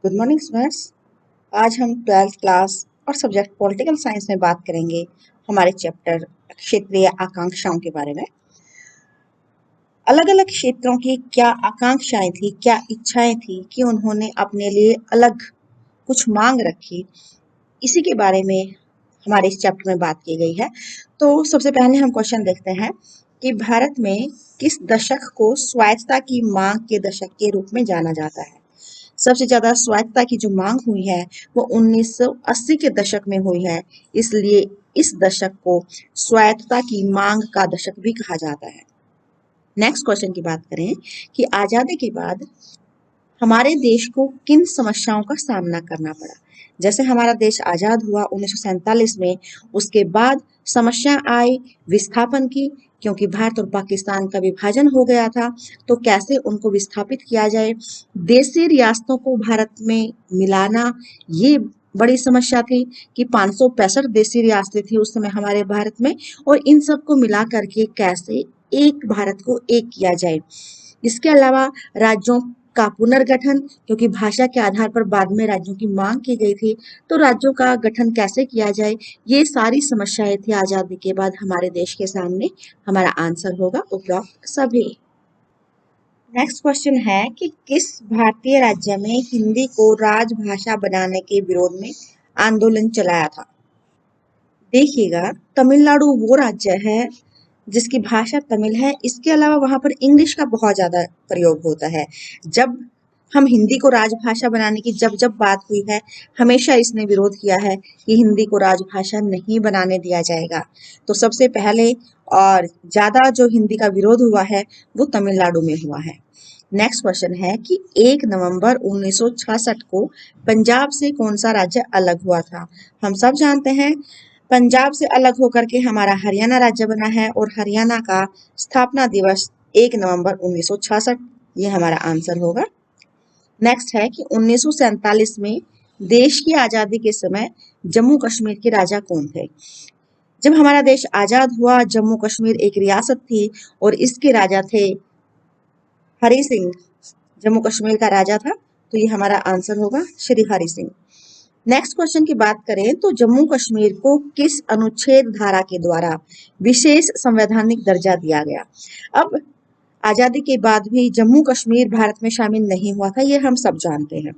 Good morning students. आज हम 12th class और सब्जेक्ट पॉलिटिकल साइंस में बात करेंगे हमारे चैप्टर क्षेत्रीय आकांक्षाओं के बारे में। अलग अलग क्षेत्रों की क्या आकांक्षाएं थी, क्या इच्छाएं थी कि उन्होंने अपने लिए अलग कुछ मांग रखी, इसी के बारे में हमारे इस चैप्टर में बात की गई है। तो सबसे पहले हम क्वेश्चन देखते हैं कि भारत में किस दशक को स्वायत्तता की मांग के दशक के रूप में जाना जाता है। सबसे ज्यादा स्वायत्तता की जो मांग हुई है वो 1980 के दशक में हुई है, इसलिए इस दशक को स्वायत्तता की मांग का दशक भी कहा जाता है। नेक्स्ट क्वेश्चन की बात करें कि आजादी के बाद हमारे देश को किन समस्याओं का सामना करना पड़ा। जैसे हमारा देश आजाद हुआ 1947 में, उसके बाद समस्या आई विस्थापन की, क्योंकि भारत और पाकिस्तान का विभाजन हो गया था, तो कैसे उनको विस्थापित किया जाए। देशी रियासतों को भारत में मिलाना, ये बड़ी समस्या थी कि 565 देशी रियासतें थी उस समय हमारे भारत में, और इन सबको मिला करके कैसे एक भारत को एक किया जाए। इसके अलावा राज्यों का पुनर्गठन, क्योंकि भाषा के आधार पर बाद में राज्यों की मांग की गई थी, तो राज्यों का गठन कैसे किया जाए, ये सारी समस्याएं थी आजादी के बाद हमारे देश के सामने। हमारा आंसर होगा उपरोक्त सभी। नेक्स्ट क्वेश्चन है कि किस भारतीय राज्य में हिंदी को राजभाषा बनाने के विरोध में आंदोलन चलाया था। देखिएगा, तमिलनाडु वो राज्य है जिसकी भाषा तमिल है, इसके अलावा वहां पर इंग्लिश का बहुत ज्यादा प्रयोग होता है। जब हम हिंदी को राजभाषा बनाने की जब जब बात हुई है, हमेशा इसने विरोध किया है कि हिंदी को राजभाषा नहीं बनाने दिया जाएगा। तो सबसे पहले और ज्यादा जो हिंदी का विरोध हुआ है वो तमिलनाडु में हुआ है। नेक्स्ट क्वेश्चन है कि 1 नवंबर 1966 को पंजाब से कौन सा राज्य अलग हुआ था। हम सब जानते हैं पंजाब से अलग होकर के हमारा हरियाणा राज्य बना है, और हरियाणा का स्थापना दिवस 1 नवंबर 1966, ये हमारा आंसर होगा। नेक्स्ट है कि 1947 में देश की आजादी के समय जम्मू कश्मीर के राजा कौन थे। जब हमारा देश आजाद हुआ, जम्मू कश्मीर एक रियासत थी और इसके राजा थे हरि सिंह। जम्मू कश्मीर का राजा था, तो ये हमारा आंसर होगा श्री हरि सिंह। नेक्स्ट क्वेश्चन की बात करें तो जम्मू कश्मीर को किस अनुच्छेद धारा के द्वारा विशेष संवैधानिक दर्जा दिया गया। अब आजादी के बाद भी जम्मू कश्मीर भारत में शामिल नहीं हुआ था, ये हम सब जानते हैं,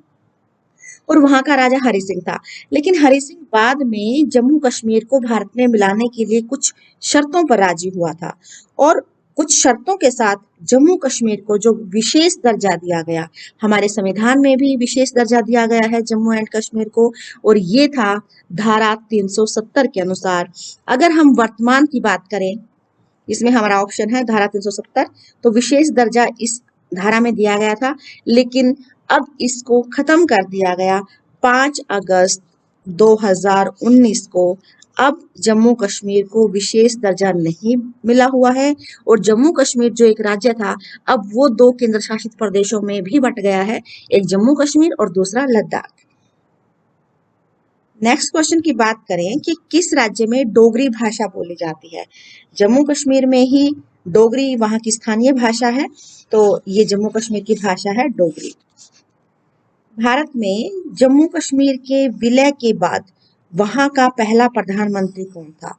और वहां का राजा हरि सिंह था। लेकिन हरि सिंह बाद में जम्मू कश्मीर को भारत में मिलाने के लिए कुछ शर्तों पर राजी हुआ था, और कुछ शर्तों के साथ जम्मू कश्मीर को जो विशेष दर्जा दिया गया, हमारे संविधान में भी विशेष दर्जा दिया गया है जम्मू एंड कश्मीर को, और ये था धारा 370 के अनुसार। अगर हम वर्तमान की बात करें, इसमें हमारा ऑप्शन है धारा 370, तो विशेष दर्जा इस धारा में दिया गया था, लेकिन अब इसको खत्म कर दिया गया 5 अगस्त 2019 को। अब जम्मू कश्मीर को विशेष दर्जा नहीं मिला हुआ है, और जम्मू कश्मीर जो एक राज्य था, अब वो 2 केंद्र शासित प्रदेशों में भी बट गया है, एक जम्मू कश्मीर और दूसरा लद्दाख। नेक्स्ट क्वेश्चन की बात करें कि किस राज्य में डोगरी भाषा बोली जाती है। जम्मू कश्मीर में ही डोगरी वहां की स्थानीय भाषा है, तो ये जम्मू कश्मीर की भाषा है डोगरी। भारत में जम्मू कश्मीर के विलय के बाद वहां का पहला प्रधानमंत्री कौन था।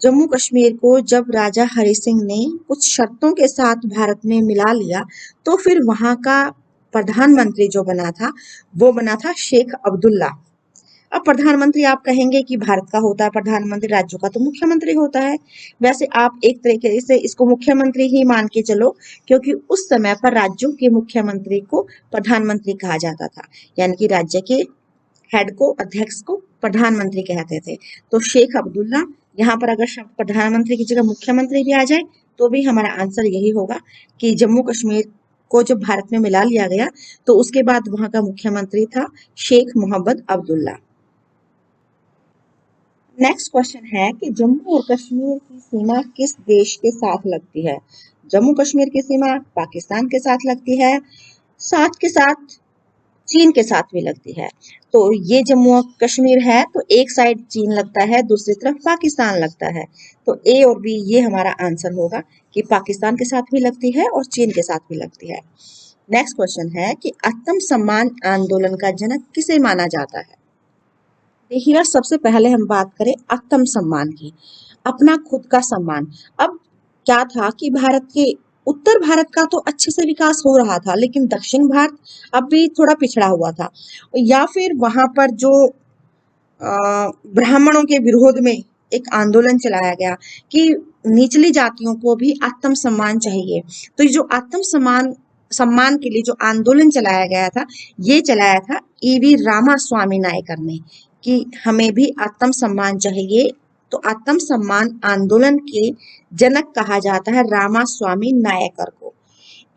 जम्मू कश्मीर को जब राजा हरि सिंह ने कुछ शर्तों के साथ भारत में मिला लिया, तो फिर वहां का प्रधानमंत्री जो बना था वो बना था शेख अब्दुल्ला। अब प्रधानमंत्री आप कहेंगे कि भारत का होता है प्रधानमंत्री, राज्यों का तो मुख्यमंत्री होता है। वैसे आप एक तरीके से इसको मुख्यमंत्री ही मान के चलो, क्योंकि उस समय पर राज्यों के मुख्यमंत्री को प्रधानमंत्री कहा जाता था, यानी कि राज्य के हेड को, अध्यक्ष को प्रधानमंत्री कहते थे। तो शेख अब्दुल्ला, यहाँ पर अगर शब्द प्रधानमंत्री की जगह मुख्यमंत्री भी आ जाए तो भी हमारा आंसर यही होगा कि जम्मू कश्मीर को जब भारत में मिला लिया गया, तो उसके बाद वहां का मुख्यमंत्री था शेख मोहम्मद अब्दुल्ला। नेक्स्ट क्वेश्चन है कि जम्मू और कश्मीर की सीमा किस देश के साथ लगती है। जम्मू कश्मीर की सीमा पाकिस्तान के साथ लगती है, साथ के साथ चीन के साथ भी लगती है। तो ये जम्मू और कश्मीर है तो एक साइड चीन लगता है, दूसरी तरफ पाकिस्तान लगता है। तो ए और बी ये हमारा आंसर होगा कि पाकिस्तान के साथ भी लगती है और चीन के साथ भी लगती है। नेक्स्ट क्वेश्चन है कि आत्मसम्मान आंदोलन का जनक किसे माना जाता है। देखिएगा, सबसे पहले हम बात करें आत्मसम्मान की, अपना खुद का सम्मान। अब क्या था कि भारत के उत्तर भारत का तो अच्छे से विकास हो रहा था, लेकिन दक्षिण भारत अब भी थोड़ा पिछड़ा हुआ था, या फिर वहां पर जो ब्राह्मणों के विरोध में एक आंदोलन चलाया गया कि निचली जातियों को भी आत्मसम्मान चाहिए। तो ये जो आत्मसम्मान सम्मान के लिए जो आंदोलन चलाया गया था, ये चलाया था ईवी रामास्वामी नायकर ने, कि हमें भी आत्मसम्मान चाहिए। तो आत्मसम्मान आंदोलन के जनक कहा जाता है रामास्वामी नायकर को।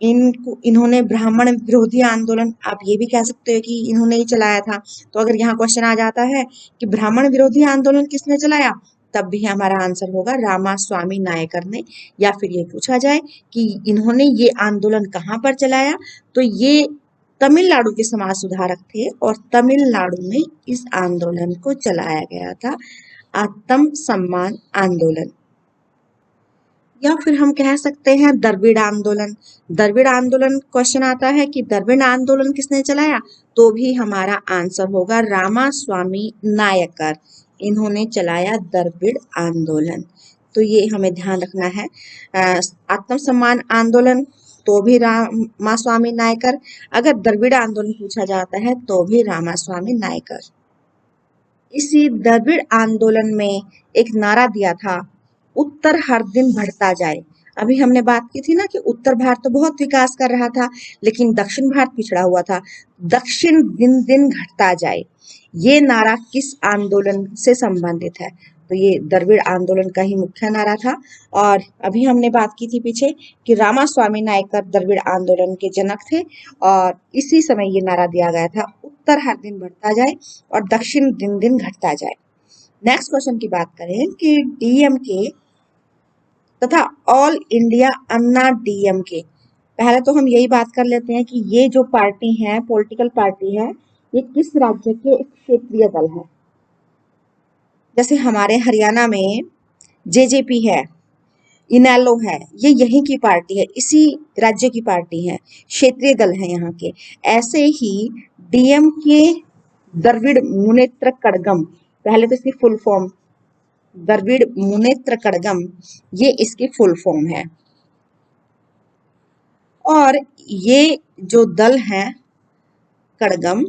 इन्होंने ब्राह्मण विरोधी आंदोलन, आप ये भी कह सकते हो कि इन्होंने ही चलाया था। तो अगर यहाँ क्वेश्चन आ जाता है कि ब्राह्मण विरोधी आंदोलन किसने चलाया, तब भी हमारा आंसर होगा रामास्वामी नायकर ने। या फिर ये पूछा जाए कि इन्होंने ये आंदोलन कहाँ पर चलाया, तो ये तमिलनाडु के समाज सुधारक थे और तमिलनाडु में इस आंदोलन को चलाया गया था, आत्म सम्मान आंदोलन। या फिर हम कह सकते हैं द्रविड़ आंदोलन। द्रविड़ आंदोलन क्वेश्चन आता है कि द्रविड़ आंदोलन किसने चलाया, तो भी हमारा आंसर होगा रामास्वामी नायकर। इन्होंने चलाया द्रविड़ आंदोलन। तो ये हमें ध्यान रखना है। आत्मसम्मान आंदोलन तो भी रामास्वामी नायकर, अगर द्रविड़ आंदोलन पूछा जाता है तो भी रामास्वामी नायकर। इसी द्रविड़ आंदोलन में एक नारा दिया था, उत्तर हर दिन बढ़ता जाए। अभी हमने बात की थी ना कि उत्तर भारत तो बहुत विकास कर रहा था, लेकिन दक्षिण भारत पिछड़ा हुआ था। दक्षिण दिन दिन घटता जाए, ये नारा किस आंदोलन से संबंधित है, तो ये द्रविड़ आंदोलन का ही मुख्य नारा था। और अभी हमने बात की थी पीछे कि रामास्वामी नायकर द्रविड़ आंदोलन के जनक थे, और इसी समय ये नारा दिया गया था, उत्तर हर दिन बढ़ता जाए और दक्षिण दिन दिन घटता जाए। नेक्स्ट क्वेश्चन की बात करें कि डीएमके तथा ऑल इंडिया अन्ना डीएमके, पहले तो हम यही बात कर लेते हैं कि ये जो पार्टी है, पॉलिटिकल पार्टी है, ये किस राज्य के क्षेत्रीय दल है। जैसे हमारे हरियाणा में जेजेपी है, इनेलो है, ये यहीं की पार्टी है, इसी राज्य की पार्टी है, क्षेत्रीय दल है यहाँ के। ऐसे ही डीएमके द्रविड़ मुनेत्र कड़गम, पहले तो इसकी फुल फॉर्म द्रविड़ मुनेत्र कड़गम, ये इसकी फुल फॉर्म है। और ये जो दल है कड़गम,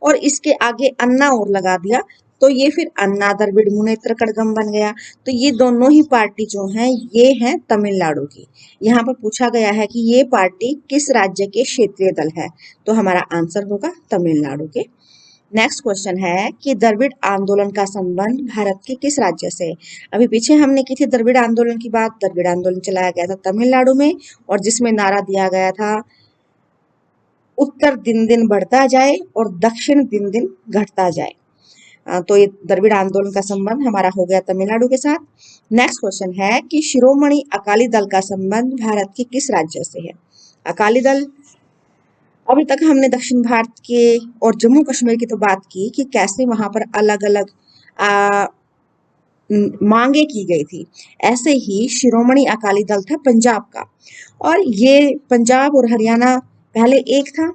और इसके आगे अन्ना और लगा दिया, तो ये फिर अन्ना द्रविड़ मुनेत्र कड़गम बन गया। तो ये दोनों ही पार्टी जो हैं, ये हैं तमिलनाडु की। यहाँ पर पूछा गया है कि ये पार्टी किस राज्य के क्षेत्रीय दल है, तो हमारा आंसर होगा तमिलनाडु के। नेक्स्ट क्वेश्चन है कि द्रविड़ आंदोलन का संबंध भारत के किस राज्य से। अभी पीछे हमने की थी द्रविड़ आंदोलन की बात। द्रविड़ आंदोलन चलाया गया था तमिलनाडु में, और जिसमें नारा दिया गया था, उत्तर दिन दिन बढ़ता जाए और दक्षिण दिन दिन घटता जाए। तो ये द्रविड़ आंदोलन का संबंध हमारा हो गया तमिलनाडु के साथ। नेक्स्ट क्वेश्चन है कि शिरोमणि अकाली दल का संबंध भारत के किस राज्य से है। अकाली दल, अभी तक हमने दक्षिण भारत के और जम्मू कश्मीर की तो बात की कि कैसे वहां पर अलग अलग मांगे की गई थी। ऐसे ही शिरोमणि अकाली दल था पंजाब का, और ये पंजाब और हरियाणा पहले एक था।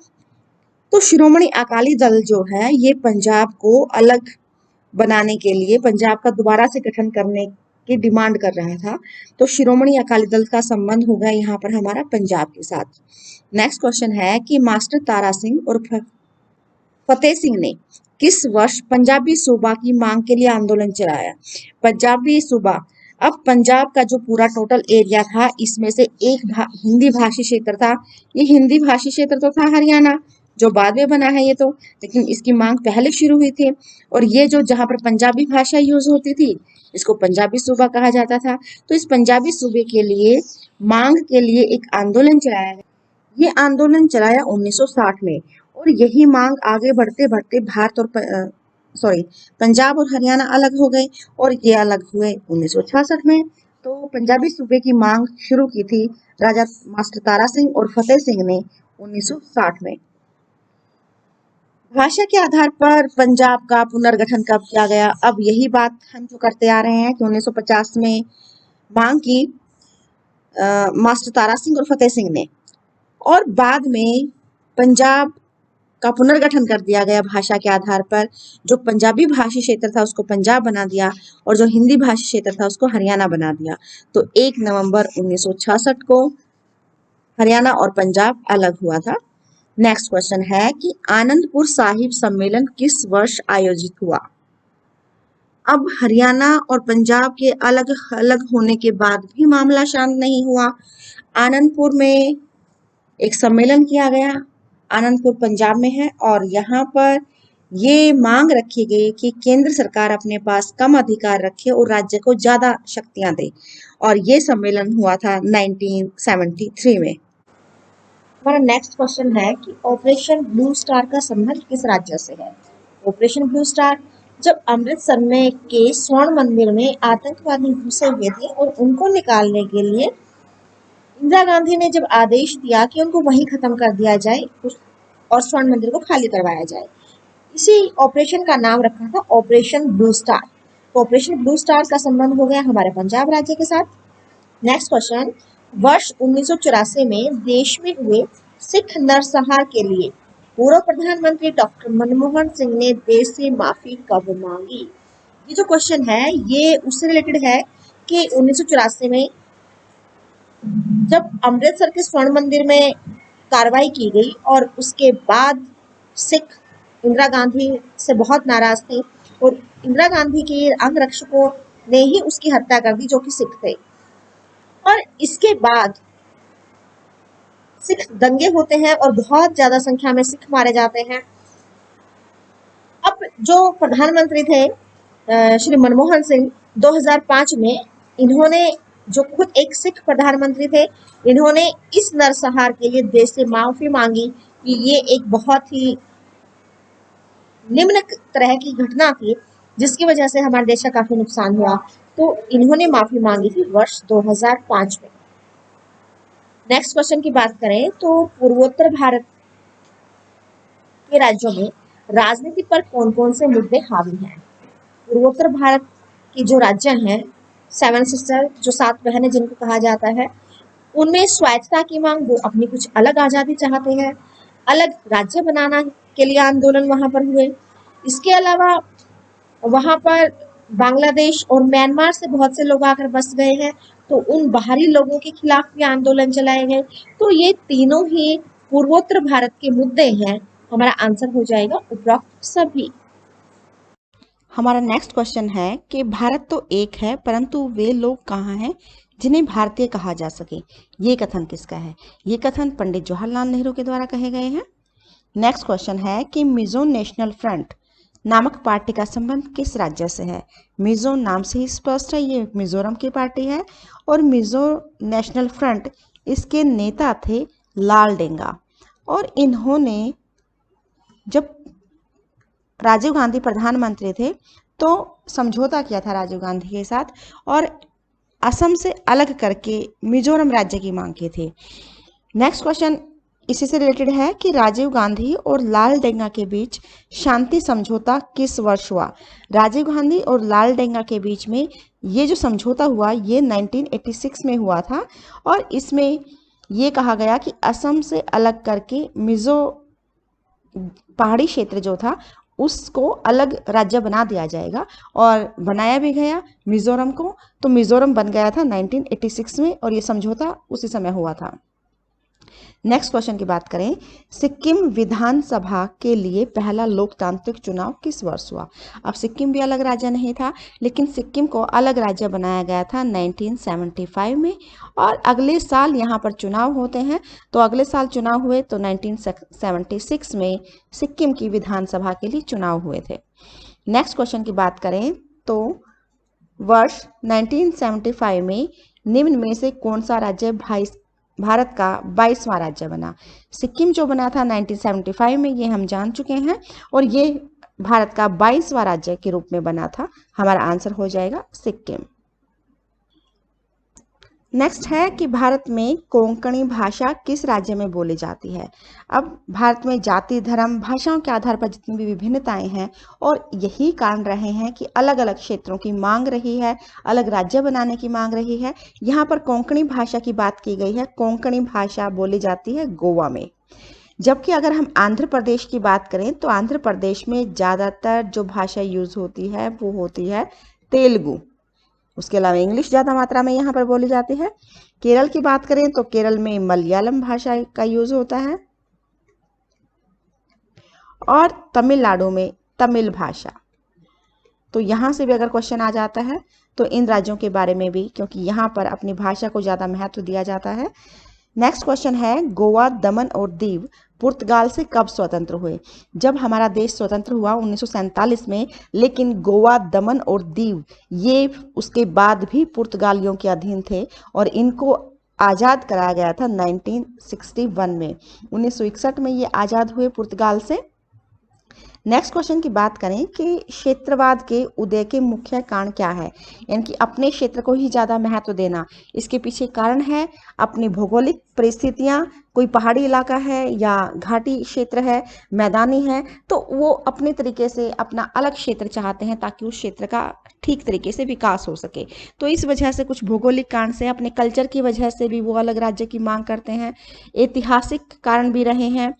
तो शिरोमणि अकाली दल जो है, ये पंजाब को अलग बनाने के लिए, पंजाब का दोबारा से गठन करने की डिमांड कर रहा था। तो शिरोमणि अकाली दल का संबंध होगा यहाँ पर हमारा पंजाब के साथ। नेक्स्ट क्वेश्चन है कि मास्टर तारा सिंह और फतेह सिंह ने किस वर्ष पंजाबी सूबा की मांग के लिए आंदोलन चलाया। पंजाबी सूबा, अब पंजाब का जो पूरा टोटल एरिया था, इसमें से एक हिंदी भाषी क्षेत्र था। ये हिंदी भाषी क्षेत्र तो था हरियाणा, जो बाद में बना है ये तो, लेकिन इसकी मांग पहले शुरू हुई थी। और ये जो जहाँ पर पंजाबी भाषा यूज होती थी, इसको पंजाबी सूबा कहा जाता था। तो इस पंजाबी सूबे के लिए मांग के लिए एक आंदोलन चलाया गया। ये आंदोलन चलाया 1960 में, और यही मांग आगे बढ़ते बढ़ते भारत और पंजाब और हरियाणा अलग हो गए, और ये अलग हुए 1966 में। तो पंजाबी सूबे की मांग शुरू की थी राजा मास्टर तारा सिंह और फतेह सिंह ने 1960 में। भाषा के आधार पर पंजाब का पुनर्गठन कब किया गया, अब यही बात हम जो करते आ रहे हैं कि 1950 में मांग की मास्टर तारा सिंह और फतेह सिंह ने, और बाद में पंजाब का पुनर्गठन कर दिया गया भाषा के आधार पर। जो पंजाबी भाषी क्षेत्र था उसको पंजाब बना दिया और जो हिंदी भाषी क्षेत्र था उसको हरियाणा बना दिया। तो 1 नवंबर 1966 को हरियाणा और पंजाब अलग हुआ था। नेक्स्ट क्वेश्चन है कि आनंदपुर साहिब सम्मेलन किस वर्ष आयोजित हुआ? अब हरियाणा और पंजाब के अलग अलग होने के बाद भी मामला शांत नहीं हुआ। आनंदपुर में एक सम्मेलन किया गया। आनंदपुर पंजाब में है और यहाँ पर ये मांग रखी गई कि केंद्र सरकार अपने पास कम अधिकार रखे और राज्य को ज्यादा शक्तियां दे, और ये सम्मेलन हुआ था 1973 में। हमारा नेक्स्ट क्वेश्चन है कि ऑपरेशन ब्लू स्टार का संबंध किस राज्य से है? ऑपरेशन ब्लू स्टार जब अमृतसर में के स्वर्ण मंदिर में आतंकवादी घुसे हुए थे और उनको निकालने के लिए इंदिरा गांधी ने जब आदेश दिया कि उनको वहीं खत्म कर दिया जाए और स्वर्ण मंदिर को खाली करवाया जाए, इसी ऑपरेशन का नाम रखा था ऑपरेशन ब्लू स्टार। तो ऑपरेशन ब्लू स्टार का संबंध हो गया हमारे पंजाब राज्य के साथ। नेक्स्ट क्वेश्चन, वर्ष 1984 में देश में हुए सिख नरसंहार के लिए पूर्व प्रधानमंत्री डॉक्टर मनमोहन सिंह ने देश से माफी कब मांगी? ये जो क्वेश्चन है ये उससे रिलेटेड है कि 1984 में जब अमृतसर के स्वर्ण मंदिर में कार्रवाई की गई और उसके बाद सिख इंदिरा गांधी से बहुत नाराज थे और इंदिरा गांधी के अंगरक्षकों ने ही उसकी हत्या कर दी जो कि सिख थे। और इसके बाद सिख दंगे होते हैं और बहुत ज्यादा संख्या में सिख मारे जाते हैं। अब जो प्रधानमंत्री थे श्री मनमोहन सिंह 2005 में, इन्होंने जो खुद एक सिख प्रधानमंत्री थे, इन्होंने इस नरसंहार के लिए देश से माफी मांगी कि ये एक बहुत ही निम्न तरह की घटना थी जिसकी वजह से हमारे देश का काफी नुकसान हुआ। तो इन्होंने माफी मांगी थी वर्ष 2005 में। नेक्स्ट क्वेश्चन की बात करें तो पूर्वोत्तर भारत के राज्यों में राजनीति पर कौन कौन से मुद्दे हावी हैं? पूर्वोत्तर भारत के जो राज्य हैं, 7 सिस्टर, जो 7 बहनें जिनको कहा जाता है, उनमें स्वायत्तता की मांग, वो अपनी कुछ अलग आजादी चाहते हैं। अलग राज्य बनाना के लिए आंदोलन वहां पर हुए। इसके अलावा वहां पर बांग्लादेश और म्यांमार से बहुत से लोग आकर बस गए हैं, तो उन बाहरी लोगों के खिलाफ भी आंदोलन चलाए गए। तो ये तीनों ही पूर्वोत्तर भारत के मुद्दे हैं। हमारा आंसर हो जाएगा उपरोक्त सभी। हमारा नेक्स्ट क्वेश्चन है कि भारत तो एक है परंतु वे लोग कहाँ हैं जिन्हें भारतीय कहा जा सके? ये कथन किसका है? ये कथन पंडित जवाहरलाल नेहरू के द्वारा कहे गए हैं। नेक्स्ट क्वेश्चन है कि मिजो नेशनल फ्रंट नामक पार्टी का संबंध किस राज्य से है? मिजो नाम से ही स्पष्ट है, ये मिजोरम की पार्टी है। और मिजो नेशनल फ्रंट, इसके नेता थे लाल डेंगा, और इन्होंने जब राजीव गांधी प्रधानमंत्री थे तो समझौता किया था राजीव गांधी के साथ और असम से अलग करके मिजोरम राज्य की मांग की थी। नेक्स्ट क्वेश्चन इसी से रिलेटेड है कि राजीव गांधी और लाल डेंगा के बीच शांति समझौता किस वर्ष हुआ? राजीव गांधी और लाल डेंगा के बीच में ये जो समझौता हुआ ये 1986 में हुआ था और इसमें ये कहा गया कि असम से अलग करके मिजो पहाड़ी क्षेत्र जो था उसको अलग राज्य बना दिया जाएगा, और बनाया भी गया मिजोरम को। तो मिजोरम बन गया था 1986 में और ये समझौता उसी समय हुआ था। नेक्स्ट क्वेश्चन की बात करें, सिक्किम विधानसभा के लिए पहला लोकतांत्रिक चुनाव किस वर्ष हुआ? अब सिक्किम भी अलग राज्य नहीं था, लेकिन सिक्किम को अलग राज्य बनाया गया था 1975 में, और अगले साल यहाँ पर चुनाव होते हैं। तो अगले साल चुनाव हुए तो 1976 में सिक्किम की विधानसभा के लिए चुनाव हुए थे। नेक्स्ट क्वेश्चन की बात करें तो वर्ष 1975 में निम्न में से कौन सा राज्य भारत का 22वां राज्य बना? सिक्किम जो बना था 1975 में, ये हम जान चुके हैं, और ये भारत का 22वां राज्य के रूप में बना था। हमारा आंसर हो जाएगा सिक्किम। नेक्स्ट है कि भारत में कोंकणी भाषा किस राज्य में बोली जाती है। अब भारत में जाति धर्म भाषाओं के आधार पर जितनी भी विभिन्नताएं हैं और यही कारण रहे हैं कि अलग अलग क्षेत्रों की मांग रही है, अलग राज्य बनाने की मांग रही है। यहाँ पर कोंकणी भाषा की बात की गई है। कोंकणी भाषा बोली जाती है गोवा में। जबकि अगर हम आंध्र प्रदेश की बात करें तो आंध्र प्रदेश में ज़्यादातर जो भाषा यूज़ होती है वो होती है तेलुगु। उसके अलावा इंग्लिश ज़्यादा मात्रा में यहाँ पर बोली जाती है। केरल की बात करें तो केरल में मलयालम भाषा का यूज़ होता है और तमिलनाडु में तमिल भाषा। तो यहाँ से भी अगर क्वेश्चन आ जाता है तो इन राज्यों के बारे में भी, क्योंकि यहाँ पर अपनी भाषा को ज़्यादा महत्व दिया जाता है। नेक्स्ट क्वेश्चन है गोवा, दमन और दीव पुर्तगाल से कब स्वतंत्र हुए। जब हमारा देश स्वतंत्र हुआ 1947 में, लेकिन गोवा, दमन और दीव ये उसके बाद भी पुर्तगालियों के अधीन थे और इनको आज़ाद कराया गया था 1961 में। 1961 में ये आज़ाद हुए पुर्तगाल से। नेक्स्ट क्वेश्चन की बात करें कि क्षेत्रवाद के उदय के मुख्य कारण क्या है, यानी कि अपने क्षेत्र को ही ज़्यादा महत्व देना। इसके पीछे कारण है अपनी भौगोलिक परिस्थितियाँ, कोई पहाड़ी इलाका है या घाटी क्षेत्र है, मैदानी है, तो वो अपने तरीके से अपना अलग क्षेत्र चाहते हैं ताकि उस क्षेत्र का ठीक तरीके से विकास हो सके। तो इस वजह से कुछ भौगोलिक कारण से, अपने कल्चर की वजह से भी वो अलग राज्य की मांग करते हैं। ऐतिहासिक कारण भी रहे हैं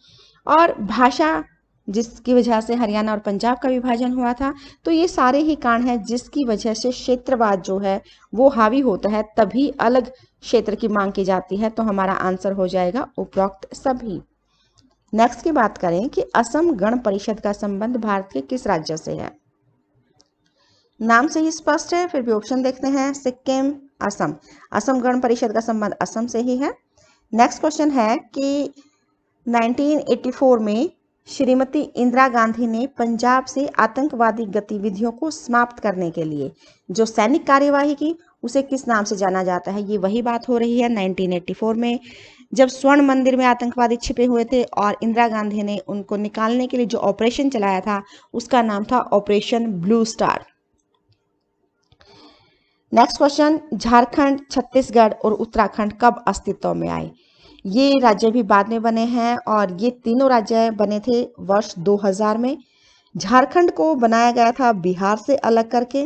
और भाषा, जिसकी वजह से हरियाणा और पंजाब का विभाजन हुआ था। तो ये सारे ही कारण हैं जिसकी वजह से क्षेत्रवाद जो है वो हावी होता है, तभी अलग क्षेत्र की मांग की जाती है। तो हमारा आंसर हो जाएगा उपरोक्त सभी। नेक्स्ट की बात करें कि असम गण परिषद का संबंध भारत के किस राज्य से है। नाम से ही स्पष्ट है, फिर भी ऑप्शन देखते हैं। सिक्किम, असम। असम गण परिषद का संबंध असम से ही है। नेक्स्ट क्वेश्चन है कि 1984 में श्रीमती इंदिरा गांधी ने पंजाब से आतंकवादी गतिविधियों को समाप्त करने के लिए जो सैनिक कार्यवाही की उसे किस नाम से जाना जाता है। ये वही बात हो रही है 1984 में, जब स्वर्ण मंदिर में आतंकवादी छिपे हुए थे और इंदिरा गांधी ने उनको निकालने के लिए जो ऑपरेशन चलाया था उसका नाम था operation blue star. Next question, Jharkhand, Chhattisgarh और उत्तराखंड कब अस्तित्व में आए। ये राज्य भी बाद में बने हैं और ये तीनों राज्य बने थे वर्ष 2000 में। झारखंड को बनाया गया था बिहार से अलग करके,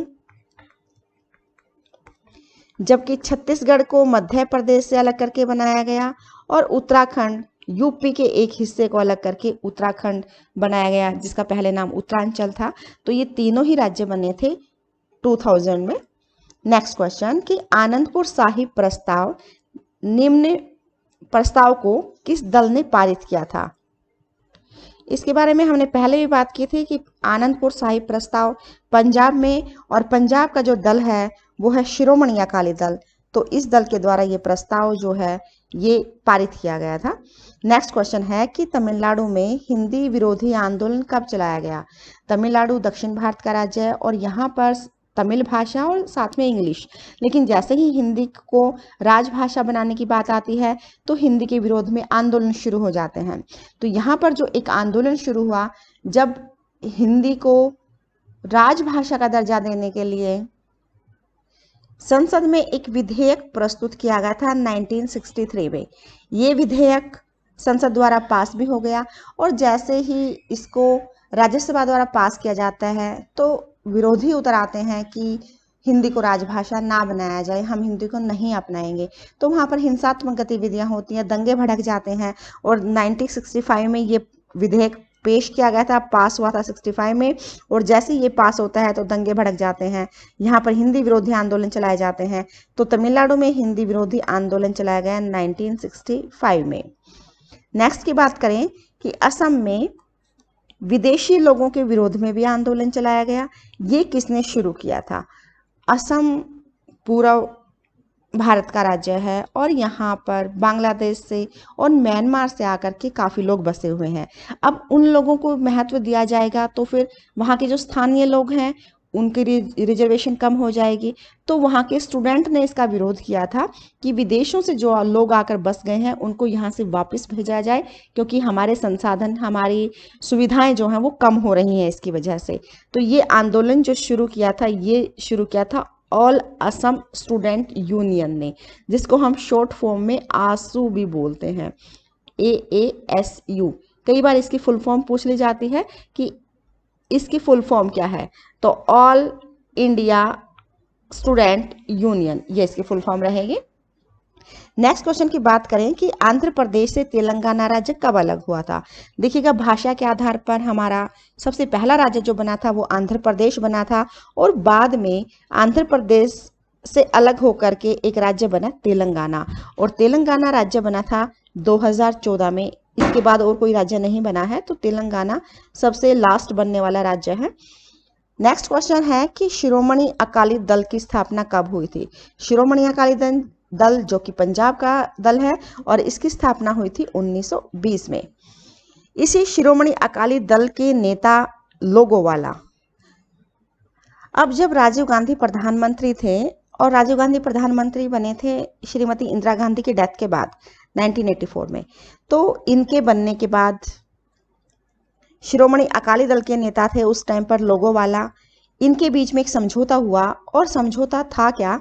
जबकि छत्तीसगढ़ को मध्य प्रदेश से अलग करके बनाया गया और उत्तराखंड यूपी के एक हिस्से को अलग करके उत्तराखंड बनाया गया, जिसका पहले नाम उत्तरांचल था। तो ये तीनों ही राज्य बने थे 2000 में। नेक्स्ट क्वेश्चन कि आनंदपुर साहिब प्रस्ताव निम्न प्रस्ताव को किस दल ने पारित किया था। इसके बारे में हमने पहले भी बात की थी कि आनंदपुर साहिब प्रस्ताव पंजाब में, और पंजाब का जो दल है वो है शिरोमणि अकाली दल। तो इस दल के द्वारा ये प्रस्ताव जो है ये पारित किया गया था। नेक्स्ट क्वेश्चन है कि तमिलनाडु में हिंदी विरोधी आंदोलन कब चलाया गया। तमिलनाडु दक्षिण भारत का राज्य है और यहाँ पर तमिल भाषा और साथ में इंग्लिश, लेकिन जैसे ही हिंदी को राजभाषा बनाने की बात आती है तो हिंदी के विरोध में आंदोलन शुरू हो जाते हैं। तो यहाँ पर जो एक आंदोलन शुरू हुआ, जब हिंदी को राजभाषा का दर्जा देने के लिए संसद में एक विधेयक प्रस्तुत किया गया था 1963 में। ये विधेयक संसद द्वारा पास भी हो गया और जैसे ही इसको राज्यसभा द्वारा पास किया जाता है तो विरोधी उतर आते हैं कि हिंदी को राजभाषा ना बनाया जाए, हम हिंदी को नहीं अपनाएंगे। तो वहाँ पर हिंसात्मक गतिविधियाँ होती हैं, दंगे भड़क जाते हैं और 1965 में ये विधेयक पेश किया गया था, पास हुआ था 65 में, और जैसे ये पास होता है तो दंगे भड़क जाते हैं, यहाँ पर हिंदी विरोधी आंदोलन चलाए जाते हैं। तो तमिलनाडु में हिंदी विरोधी आंदोलन चलाया गया 1965 में। नेक्स्ट की बात करें कि असम में विदेशी लोगों के विरोध में भी आंदोलन चलाया गया। ये किसने शुरू किया था। असम पूर्व भारत का राज्य है और यहाँ पर बांग्लादेश से और म्यांमार से आकर के काफ़ी लोग बसे हुए हैं। अब उन लोगों को महत्व दिया जाएगा तो फिर वहाँ के जो स्थानीय लोग हैं उनकी रिजर्वेशन कम हो जाएगी। तो वहाँ के स्टूडेंट ने इसका विरोध किया था कि विदेशों से जो लोग आकर बस गए हैं उनको यहाँ से वापस भेजा जाए, क्योंकि हमारे संसाधन, हमारी सुविधाएं जो हैं वो कम हो रही हैं इसकी वजह से। तो ये आंदोलन जो शुरू किया था ये शुरू किया था ऑल असम स्टूडेंट यूनियन ने, जिसको हम शॉर्ट फॉर्म में आसू भी बोलते हैं, AASU। कई बार इसकी फुल फॉर्म पूछ ली जाती है कि इसकी फुल फॉर्म क्या है, तो ऑल इंडिया स्टूडेंट यूनियन, ये इसकी फुल फॉर्म रहेगी। नेक्स्ट क्वेश्चन की बात करें कि आंध्र प्रदेश से तेलंगाना राज्य कब अलग हुआ था। देखिएगा, भाषा के आधार पर हमारा सबसे पहला राज्य जो बना था वो आंध्र प्रदेश बना था, और बाद में आंध्र प्रदेश से अलग होकर के एक राज्य बना तेलंगाना, और तेलंगाना राज्य बना था 2014 में। इसके बाद और कोई राज्य नहीं बना है, तो तेलंगाना सबसे लास्ट बनने वाला राज्य है। नेक्स्ट क्वेश्चन है कि शिरोमणि अकाली दल की स्थापना कब हुई थी। शिरोमणि अकाली दल जो कि पंजाब का दल है, और इसकी स्थापना हुई थी 1920 में। इसी शिरोमणि अकाली दल के नेता लोगोवाला, अब जब राजीव गांधी प्रधानमंत्री थे, और राजीव गांधी प्रधानमंत्री बने थे श्रीमती इंदिरा गांधी की डेथ के बाद 1984 में, तो इनके बनने के बाद शिरोमणि अकाली दल के नेता थे उस टाइम पर लोगोवाला, इनके बीच में एक समझौता हुआ। और समझौता था क्या,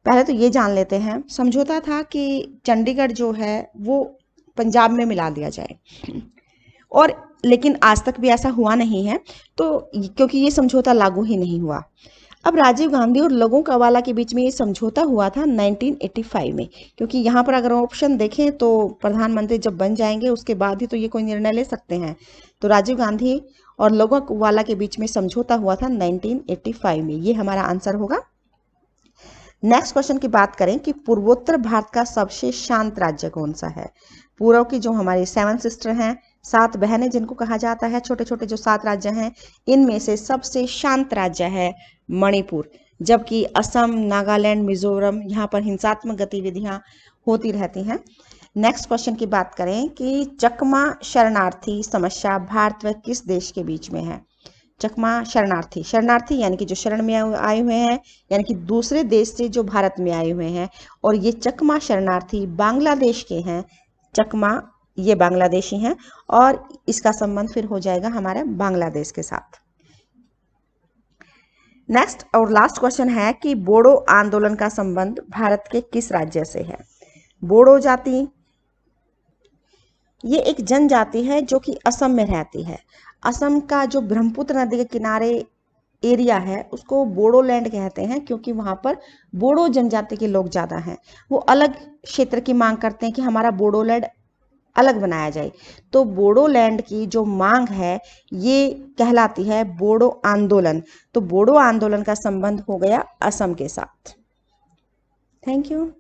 पहले तो ये जान लेते हैं। समझौता था कि चंडीगढ़ जो है वो पंजाब में मिला दिया जाए, और लेकिन आज तक भी ऐसा हुआ नहीं है, तो क्योंकि ये समझौता लागू ही नहीं हुआ। अब राजीव गांधी और लोगोवाला के बीच में ये समझौता हुआ था 1985 में, क्योंकि यहाँ पर अगर ऑप्शन देखें तो प्रधानमंत्री जब बन जाएंगे उसके बाद ही तो ये कोई निर्णय ले सकते हैं। तो राजीव गांधी और लोगोवाला के बीच में समझौता हुआ था 1985 में, ये हमारा आंसर होगा। नेक्स्ट क्वेश्चन की बात करें कि पूर्वोत्तर भारत का सबसे शांत राज्य कौन सा है। पूर्व की जो हमारी 7 सिस्टर हैं, 7 बहनें जिनको कहा जाता है, छोटे छोटे जो 7 राज्य हैं, इनमें से सबसे शांत राज्य है मणिपुर, जबकि असम, नागालैंड, मिजोरम, यहाँ पर हिंसात्मक गतिविधियां होती रहती हैं। नेक्स्ट क्वेश्चन की बात करें कि चकमा शरणार्थी समस्या भारत व किस देश के बीच में है। चकमा शरणार्थी, शरणार्थी यानी कि जो शरण में आए हुए हैं, यानी कि दूसरे देश से जो भारत में आए हुए हैं, और ये चकमा शरणार्थी बांग्लादेश के हैं। चकमा ये बांग्लादेशी हैं, और इसका संबंध फिर हो जाएगा हमारे बांग्लादेश के साथ। नेक्स्ट और लास्ट क्वेश्चन है कि बोडो आंदोलन का संबंध भारत के किस राज्य से है। बोडो जाति ये एक जनजाति है जो कि असम में रहती है। असम का जो ब्रह्मपुत्र नदी के किनारे एरिया है उसको बोडोलैंड कहते हैं, क्योंकि वहां पर बोडो जनजाति के लोग ज्यादा हैं। वो अलग क्षेत्र की मांग करते हैं कि हमारा बोडोलैंड अलग बनाया जाए। तो बोडोलैंड की जो मांग है ये कहलाती है बोडो आंदोलन। तो बोडो आंदोलन का संबंध हो गया असम के साथ। Thank you.